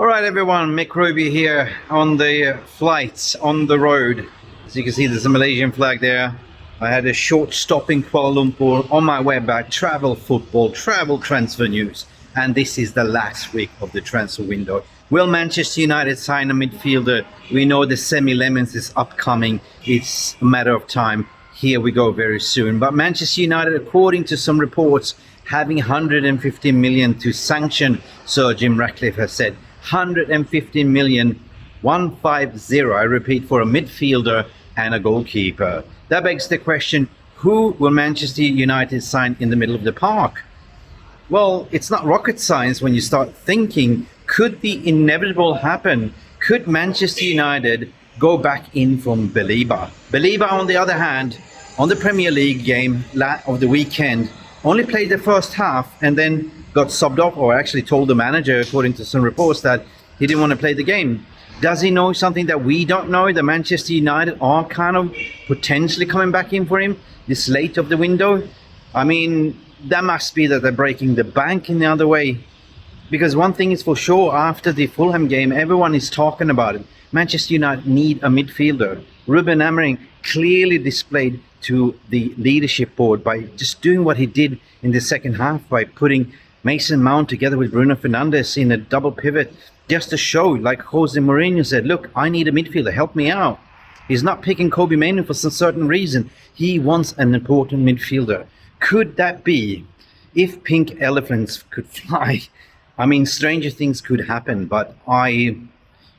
All right, everyone, Mick Ruby here on the flight on the road. As you can see, there's a Malaysian flag there. I had a short stop in Kuala Lumpur on my way back. Travel football, travel transfer news. And this is the last week of the transfer window. Will Manchester United sign a midfielder? We know the semi-lemons is upcoming. It's a matter of time. Here we go very soon. But Manchester United, according to some reports, having 150 million to sanction, Sir Jim Ratcliffe has said. 150 million, 150, I repeat, for a midfielder and a goalkeeper. That begs the question, who will Manchester United sign in the middle of the park? Well, it's not rocket science when you start thinking, could the inevitable happen? Could Manchester United go back in from Baleba? Baleba, on the other hand, on the Premier League game of the weekend, only played the first half and then got subbed off, or actually told the manager, according to some reports, that he didn't want to play the game. Does he know something that we don't know? The Manchester United are kind of potentially coming back in for him this late of the window. I mean, that must be that they're breaking the bank in the other way. Because one thing is for sure, after the Fulham game, everyone is talking about it. Manchester United need a midfielder. Rúben Amorim clearly displayed to the leadership board by just doing what he did in the second half, by putting Mason Mount together with Bruno Fernandes in a double pivot, just to show, like Jose Mourinho said, look, I need a midfielder, help me out. He's not picking Kobe Mainoo for some certain reason. He wants an important midfielder. Could that be, if pink elephants could fly? I mean, stranger things could happen, but you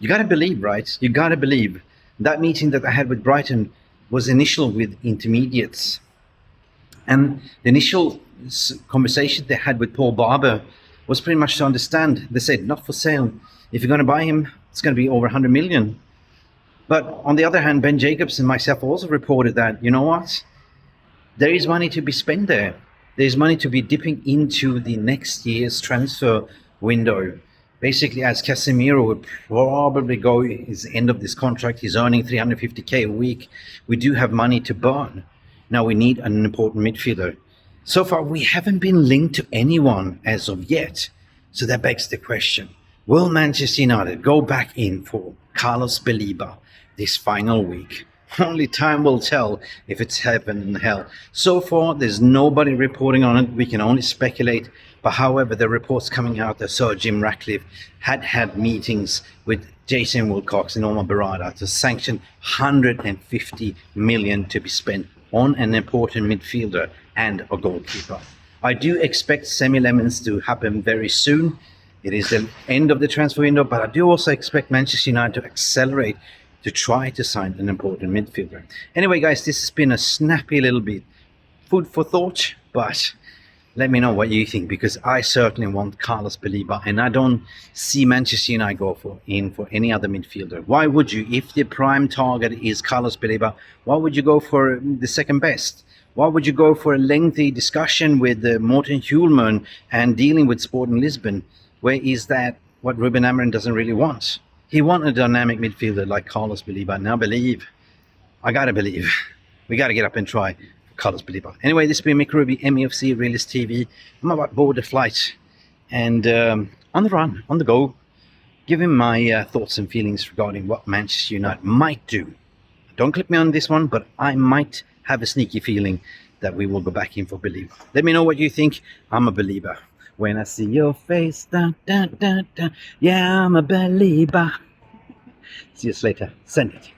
got to believe, right? You got to believe. That meeting that I had with Brighton was initial with intermediates. And the initial conversation they had with Paul Barber was pretty much to understand. They said, not for sale. If you're going to buy him, it's going to be over 100 million. But on the other hand, Ben Jacobs and myself also reported that, you know what? There is money to be spent there. There's money to be dipping into the next year's transfer window. Basically, as Casemiro would probably go his end of this contract, he's earning 350k a week. We do have money to burn. Now we need an important midfielder. So far, we haven't been linked to anyone as of yet. So that begs the question, will Manchester United go back in for Carlos Baleba this final week? Only time will tell if it's heaven and hell. So far, there's nobody reporting on it. We can only speculate. But however, the reports coming out that Sir Jim Ratcliffe had meetings with Jason Wilcox and Omar Barada to sanction 150 million to be spent on an important midfielder and a goalkeeper. I do expect semi-lemons to happen very soon. It is the end of the transfer window, but I do also expect Manchester United to accelerate to try to sign an important midfielder. Anyway, guys, this has been a snappy little bit food for thought, but let me know what you think, because I certainly want Carlos Baleba, and I don't see Manchester United go for any other midfielder. Why would you? If the prime target is Carlos Baleba, why would you go for the second best? Why would you go for a lengthy discussion with Morten Hjulman and dealing with Sporting Lisbon? Where is that what Rúben Amorim doesn't really want? He wants a dynamic midfielder like Carlos Baleba. Now I gotta believe. We gotta get up and try Carlos Baleba. Anyway, this has been Mick Ruby, MUFC Realist TV. I'm about to board the flight and on the run, on the go, giving my thoughts and feelings regarding what Manchester United might do. Don't click me on this one, but I might have a sneaky feeling that we will go back in for Baleba. Let me know what you think. I'm a believer. When I see your face, dun, dun, dun, dun, yeah, I'm a believer. See you later. Send it.